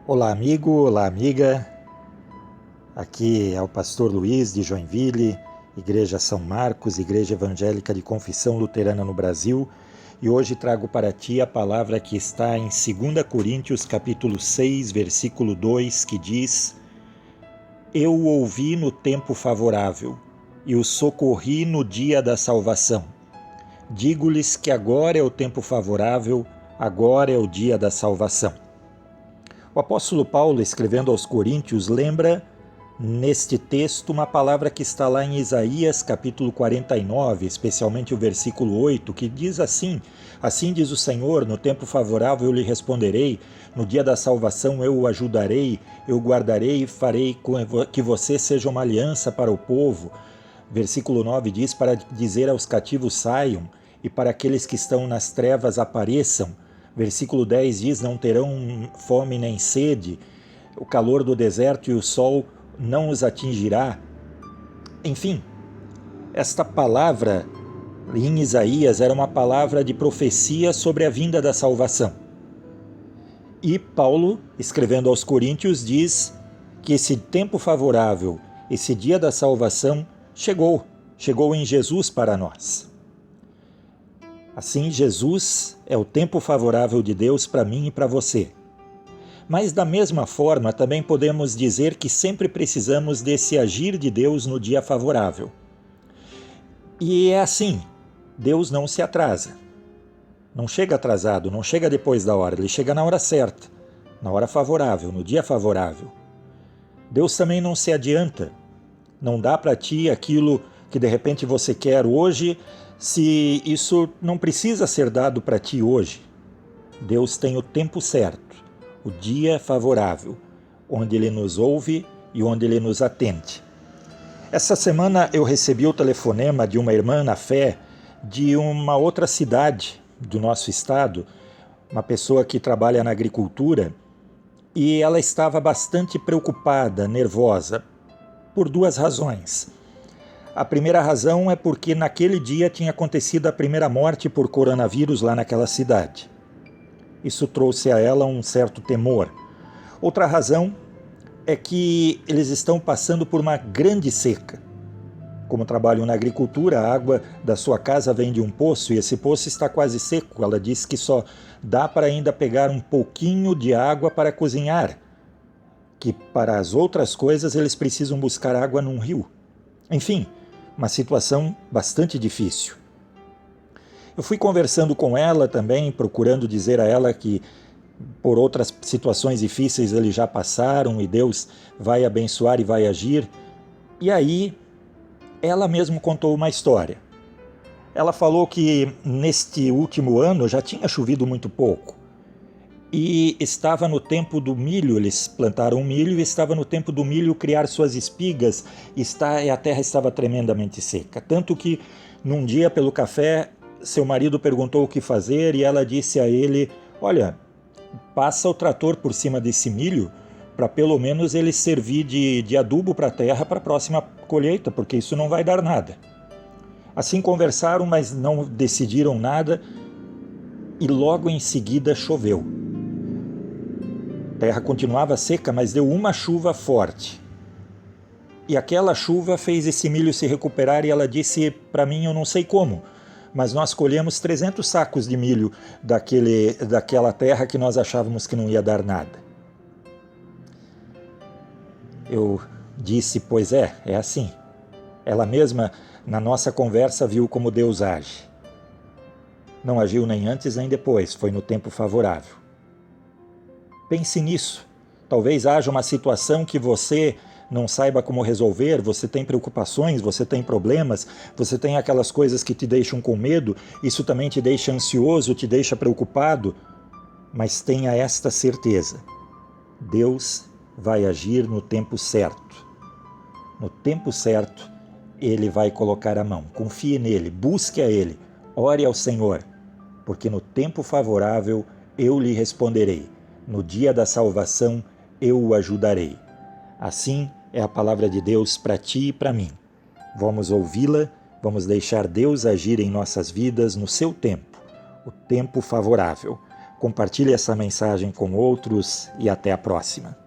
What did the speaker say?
Olá, amigo, olá, amiga. Aqui é o pastor Luiz de Joinville, Igreja São Marcos, Igreja Evangélica de Confissão Luterana no Brasil, e hoje trago para ti a palavra que está em 2 Coríntios, capítulo 6, versículo 2, que diz: Eu o ouvi no tempo favorável e o socorri no dia da salvação. Digo-lhes que agora é o tempo favorável, agora é o dia da salvação. O apóstolo Paulo, escrevendo aos Coríntios, lembra neste texto uma palavra que está lá em Isaías capítulo 49, especialmente o versículo 8, que diz assim: Assim diz o Senhor, no tempo favorável eu lhe responderei, no dia da salvação eu o ajudarei, eu guardarei e farei que você seja uma aliança para o povo. Versículo 9 diz: Para dizer aos cativos saiam, e para aqueles que estão nas trevas apareçam. Versículo 10 diz: Não terão fome nem sede, o calor do deserto e o sol não os atingirá. Enfim, esta palavra em Isaías era uma palavra de profecia sobre a vinda da salvação. E Paulo, escrevendo aos Coríntios, diz que esse tempo favorável, esse dia da salvação, chegou em Jesus para nós. Assim, Jesus é o tempo favorável de Deus para mim e para você. Mas, da mesma forma, também podemos dizer que sempre precisamos desse agir de Deus no dia favorável. E é assim, Deus não se atrasa. Não chega atrasado, não chega depois da hora, ele chega na hora certa, na hora favorável, no dia favorável. Deus também não se adianta. Não dá para ti aquilo que de repente você quer hoje, se isso não precisa ser dado para ti hoje. Deus tem o tempo certo, o dia favorável, onde Ele nos ouve e onde Ele nos atende. Essa semana eu recebi o telefonema de uma irmã na fé de uma outra cidade do nosso estado, uma pessoa que trabalha na agricultura, e ela estava bastante preocupada, nervosa, por duas razões. A primeira razão é porque naquele dia tinha acontecido a primeira morte por coronavírus lá naquela cidade. Isso trouxe a ela um certo temor. Outra razão é que eles estão passando por uma grande seca. Como trabalham na agricultura, a água da sua casa vem de um poço e esse poço está quase seco. Ela diz que só dá para ainda pegar um pouquinho de água para cozinhar, que para as outras coisas eles precisam buscar água num rio. Enfim, uma situação bastante difícil. Eu fui conversando com ela também, procurando dizer a ela que por outras situações difíceis eles já passaram e Deus vai abençoar e vai agir. E aí, ela mesma contou uma história. Ela falou que neste último ano já tinha chovido muito pouco. E estava no tempo do milho, eles plantaram milho e estava no tempo do milho criar suas espigas e a terra estava tremendamente seca. Tanto que num dia pelo café, seu marido perguntou o que fazer e ela disse a ele: olha, passa o trator por cima desse milho para pelo menos ele servir de adubo para a terra para a próxima colheita, porque isso não vai dar nada. Assim conversaram, mas não decidiram nada e logo em seguida choveu. A terra continuava seca, mas deu uma chuva forte. E aquela chuva fez esse milho se recuperar e ela disse para mim, eu não sei como, mas nós colhemos 300 sacos de milho daquela terra que nós achávamos que não ia dar nada. Eu disse, pois é assim. Ela mesma, na nossa conversa, viu como Deus age. Não agiu nem antes nem depois, foi no tempo favorável. Pense nisso. Talvez haja uma situação que você não saiba como resolver, você tem preocupações, você tem problemas, você tem aquelas coisas que te deixam com medo, isso também te deixa ansioso, te deixa preocupado, mas tenha esta certeza: Deus vai agir no tempo certo. No tempo certo, Ele vai colocar a mão. Confie nele, busque a Ele, ore ao Senhor, porque no tempo favorável eu lhe responderei. No dia da salvação, eu o ajudarei. Assim é a palavra de Deus para ti e para mim. Vamos ouvi-la, vamos deixar Deus agir em nossas vidas no seu tempo, o tempo favorável. Compartilhe essa mensagem com outros e até a próxima.